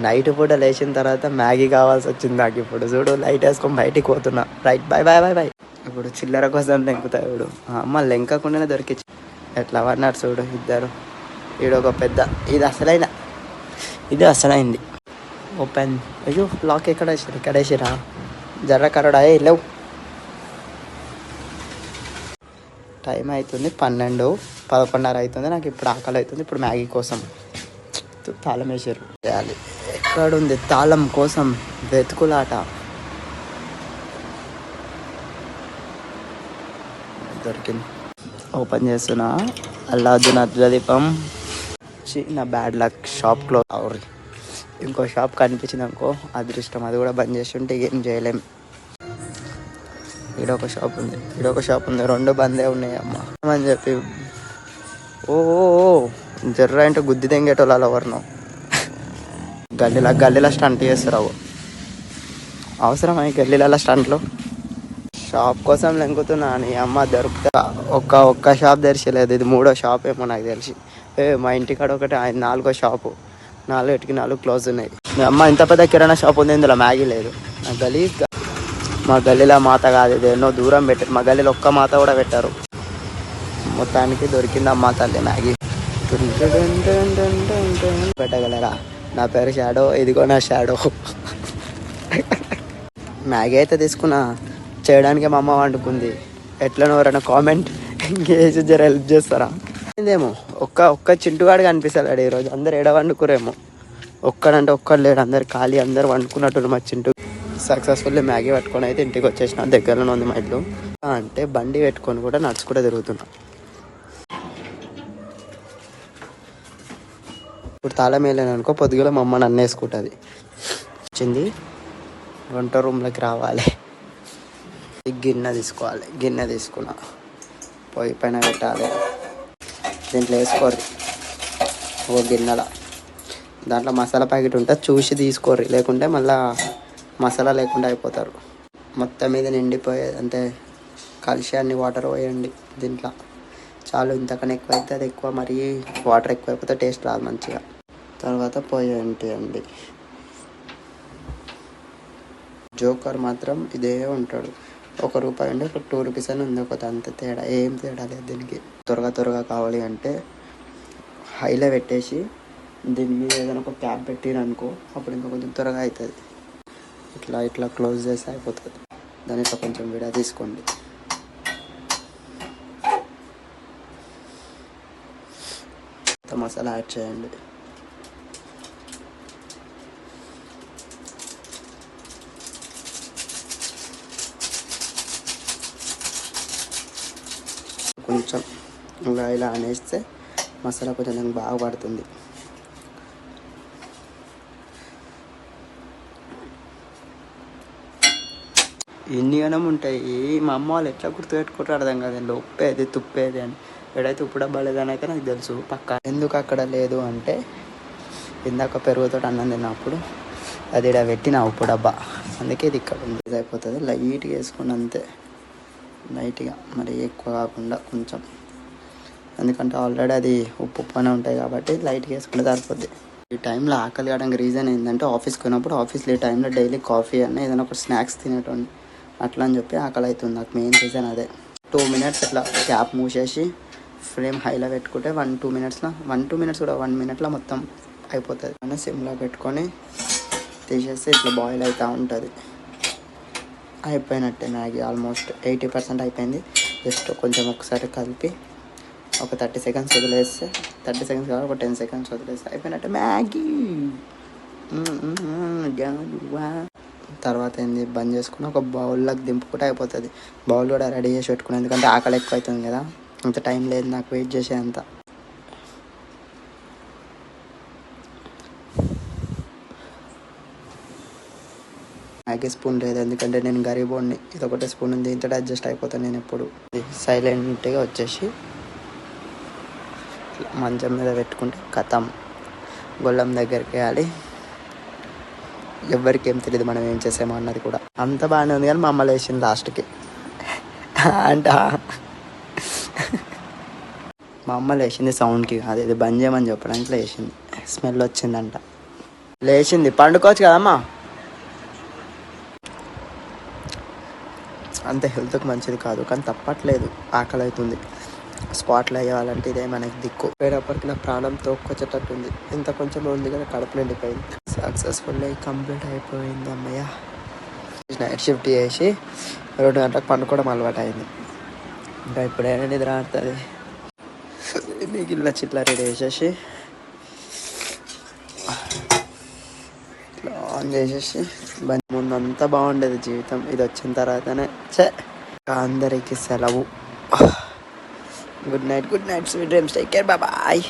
Night పూట లేచిన తర్వాత మ్యాగీ కావాల్సి వచ్చింది నాకు. ఇప్పుడు చూడు లైట్ వేసుకొని బయటికి పోతున్నా. Right, bye bye bye bye. ఇప్పుడు చిల్లర కోసం లెంకుతా చూడు. అమ్మ లెంకకుండానే దొరికించి ఎట్లా పడినారు చూడు ఇద్దరు. ఈడొక పెద్ద, ఇది అసలైంది. ఓపెన్. అయ్యో లాక్ ఎక్కడ వేసారు? ఇక్కడ వేసిరా జర్ర కరడా లేవు. టైం అవుతుంది 12, 11:30 అవుతుంది. నాకు ఇప్పుడు ఆకలి అవుతుంది. ఇప్పుడు మ్యాగీ కోసం తాళం వేసారు. చేయాలి. ఎక్కడుంది తాళం కోసం వెతుకులాట. దొరికింది. ఓపెన్ చేస్తున్నా. అల్లావుద్దీన్ అద్భుతదీపం. నా బ్యాడ్ లక్. Shop close. అవురి ఇంకో షాప్ కనిపించింది అనుకో అదృష్టం. అది కూడా బంద్ చేసి ఉంటే ఏం చేయలేం. ఈడొక షాప్ ఉంది, ఈడొక షాప్ ఉంది. 2 బందే ఉన్నాయి అమ్మ అని చెప్పి. ఓ జర్ర అంటే గుద్ది తెంగేటోళ్ళు ఎవరినో గల్లీలో స్టంట్ చేస్తారు. అవసరమా ఈ గల్లీలలో స్టంట్లు? షాప్ కోసం లెంకుతున్నా అని అమ్మ దొరుకుతా. ఒక్క షాప్ తెరిచలేదు. ఇది 3వ షాప్ ఏమో నాకు తెలిసి. మా ఇంటికాడ ఒకటి 4వ షాపు. 4 క్లోజ్ ఉన్నాయి. మీ అమ్మ ఇంత పెద్ద కిరాణా షాప్ ఉంది, ఇందులో మ్యాగీ లేదు. నా గలీజ్గా. మా గల్లీలో మాత కాదు, ఇది ఎన్నో దూరం పెట్టారు. మా గల్లీలో ఒక్క మాత కూడా పెట్టారు. మొత్తానికి దొరికింది అమ్మ తల్లి మ్యాగీ. పెట్టగలరా? నా పేరు షాడో, ఇదిగో నా షాడో. మ్యాగీ అయితే తీసుకున్నా. చేయడానికి మా అమ్మ వండుకుంది. ఎట్లనో ఎవరైనా కామెంట్ ఇంకేసి జర హెల్ప్ చేస్తారా? ఇదేమో ఒక్క చింటుగాడు కనిపిస్తాడు ఈరోజు. అందరు ఎడ వండుకురేమో. ఒక్కడంటే ఒక్కడు లేడు, అందరు ఖాళీ. అందరు వండుకున్నట్టు మా చింటూ. సక్సెస్ఫుల్లీ మ్యాగీ పెట్టుకొని అయితే ఇంటికి వచ్చేసిన. దగ్గరలోనే ఉంది మా ఇల్లు. అంటే బండి పెట్టుకొని కూడా నడుచుకుంటూ తిరుగుతున్నా. ఇప్పుడు తాళం వేయలేను అనుకో, పొద్దుగల మా అమ్మ నన్ను వేసుకుంటుంది. వచ్చింది. వంట రూమ్లోకి రావాలి. గిన్నె తీసుకోవాలి. గిన్నె తీసుకున్నా. పొయ్యి పైన పెట్టాలి. దీంట్లో వేసుకోర్రి ఓ గిన్నెల. దాంట్లో మసాలా ప్యాకెట్ ఉంటే చూసి తీసుకోర్రి, లేకుంటే మళ్ళీ మసాలా లేకుండా అయిపోతారు. మొత్తం మీద నిండిపోయేది అంటే కలిసి అన్ని వాటర్ పోయండి దీంట్లో. చాలు. ఇంతకన్నా ఎక్కువ అయితే అది ఎక్కువ, మరి వాటర్ ఎక్కువ అయిపోతే టేస్ట్ రాదు మంచిగా. తర్వాత పోయేంటి అండి. జోకర్ మాత్రం ఇదే ఉంటాడు. ₹1 అండి, ఒక ₹2 అని ఉంది. అంత తేడా, ఏం తేడా లేదు దీనికి. త్వరగా కావాలి అంటే హైలో పెట్టేసి దీని మీద ఏదైనా ఒక క్యాప్ పెట్టిరనుకో, అప్పుడు ఇంకా కొంచెం త్వరగా అవుతుంది. ఇట్లా క్లోజ్ చేసి అయిపోతుంది. దాని ఇట్లా కొంచెం విడా తీసుకోండి. మసాలా యాడ్ చేయండి. కొంచెం ఇలా అనేస్తే మసాలా కొంచెం బాగా పడుతుంది. ఎన్ని గనం ఉంటాయి. మా అమ్మ వాళ్ళు ఎట్లా గుర్తుపెట్టుకుంటారు అర్థం కాదండి. ఉప్పేది తుప్పేది అని. ఎడైతే ఉప్పు డబ్బా లేదని అయితే నాకు తెలుసు పక్కా. ఎందుకు అక్కడ లేదు అంటే, ఇందాక పెరుగుతో అన్నం తిన్నప్పుడు అది ఇక్కడ పెట్టిన ఉప్పు డబ్బా, అందుకే ఇది ఇక్కడ ఉంది. ఇది అయిపోతుంది. లైట్గా వేసుకుని అంతే, లైట్గా, మరి ఎక్కువ కాకుండా కొంచెం. ఎందుకంటే ఆల్రెడీ అది ఉప్పు అనే ఉంటాయి కాబట్టి లైట్గా వేసుకుంటే సరిపోద్ది. ఈ టైంలో ఆకలి కావడానికి రీజన్ ఏంటంటే, ఆఫీస్కి పోయినప్పుడు ఆఫీస్లో ఈ టైంలో డైలీ కాఫీ అన్న ఏదైనా ఒక స్నాక్స్ తినేటోని, అట్లా అని చెప్పి ఆకలి అవుతుంది నాకు. మెయిన్ రీజన్ అదే. 2 మినిట్స్ ఇట్లా క్యాప్ మూసేసి ఫ్లేమ్ హైలో పెట్టుకుంటే 1-2 మినిట్స్లో, 1-2 మినిట్స్ కూడా 1 మినిట్లో మొత్తం అయిపోతుంది. అని సిమ్లో పెట్టుకొని తీసేస్తే ఇట్లా బాయిల్ అవుతూ ఉంటుంది. అయిపోయినట్టే మ్యాగీ. ఆల్మోస్ట్ 80% అయిపోయింది. జస్ట్ కొంచెం ఒకసారి కలిపి ఒక 30 సెకండ్స్ వదిలేస్తే, 30 సెకండ్స్ కాదు, ఒక 10 సెకండ్స్ వదిలేస్తే అయిపోయినట్టే మ్యాగీ. తర్వాత ఏంది, బంద్ చేసుకుని ఒక బౌల్లోకి దింపుకుంటే అయిపోతుంది. బౌల్ కూడా రెడీ చేసి పెట్టుకుని, ఎందుకంటే ఆకలి ఎక్కువ అవుతుంది కదా. అంత టైం లేదు నాకు వెయిట్ చేసేంత. మ్యాగీ స్పూన్ లేదు, ఎందుకంటే నేను గరీబోడిని. ఇది ఒకటే స్పూన్ ఉంది, ఇంతటా అడ్జస్ట్ అయిపోతాను నేను ఎప్పుడు. సైలెంట్గా వచ్చేసి మంచం మీద పెట్టుకుంటే కథం. గొల్లం దగ్గరికి వేయాలి. ఎవరికి ఏం తెలియదు మనం ఏం చేసామో అన్నది కూడా. అంత బాగానే ఉంది కానీ మా అమ్మ లేచింది లాస్ట్కి. అంట మా అమ్మ లేచింది సౌండ్కి కాదు, ఇది బంద్ చేయమని చెప్పడానికి లేచింది. స్మెల్ వచ్చిందంట. లేచింది, పండుకోవచ్చు కదమ్మా. అంత హెల్త్కి మంచిది కాదు, కానీ తప్పట్లేదు, ఆకలి అవుతుంది. స్పాట్లో వేయాలంటే ఇదే మనకి దిక్కు. వేరేపటికి నా ప్రాణం తోక్కొచ్చేటట్టుంది. ఇంత కొంచెం ఉంది కదా, కడుపు నిండిపోయింది. సక్సెస్ఫుల్లీ కంప్లీట్ అయిపోయింది అమ్మయ్య. నైట్ షిఫ్ట్ చేసి 2 గంటలకు పండుకోవడం అలవాటు అయింది. ఇంకా ఇప్పుడైనా నిద్ర ఆడుతుంది. మిగిలిన చిట్లా రెడీ చేసేసి ఇట్లా ఆన్ చేసేసి ముందంతా బాగుండేది జీవితం. ఇది వచ్చిన తర్వాతనే అందరికి సెలవు. Good night, sweet dreams, take care, bye.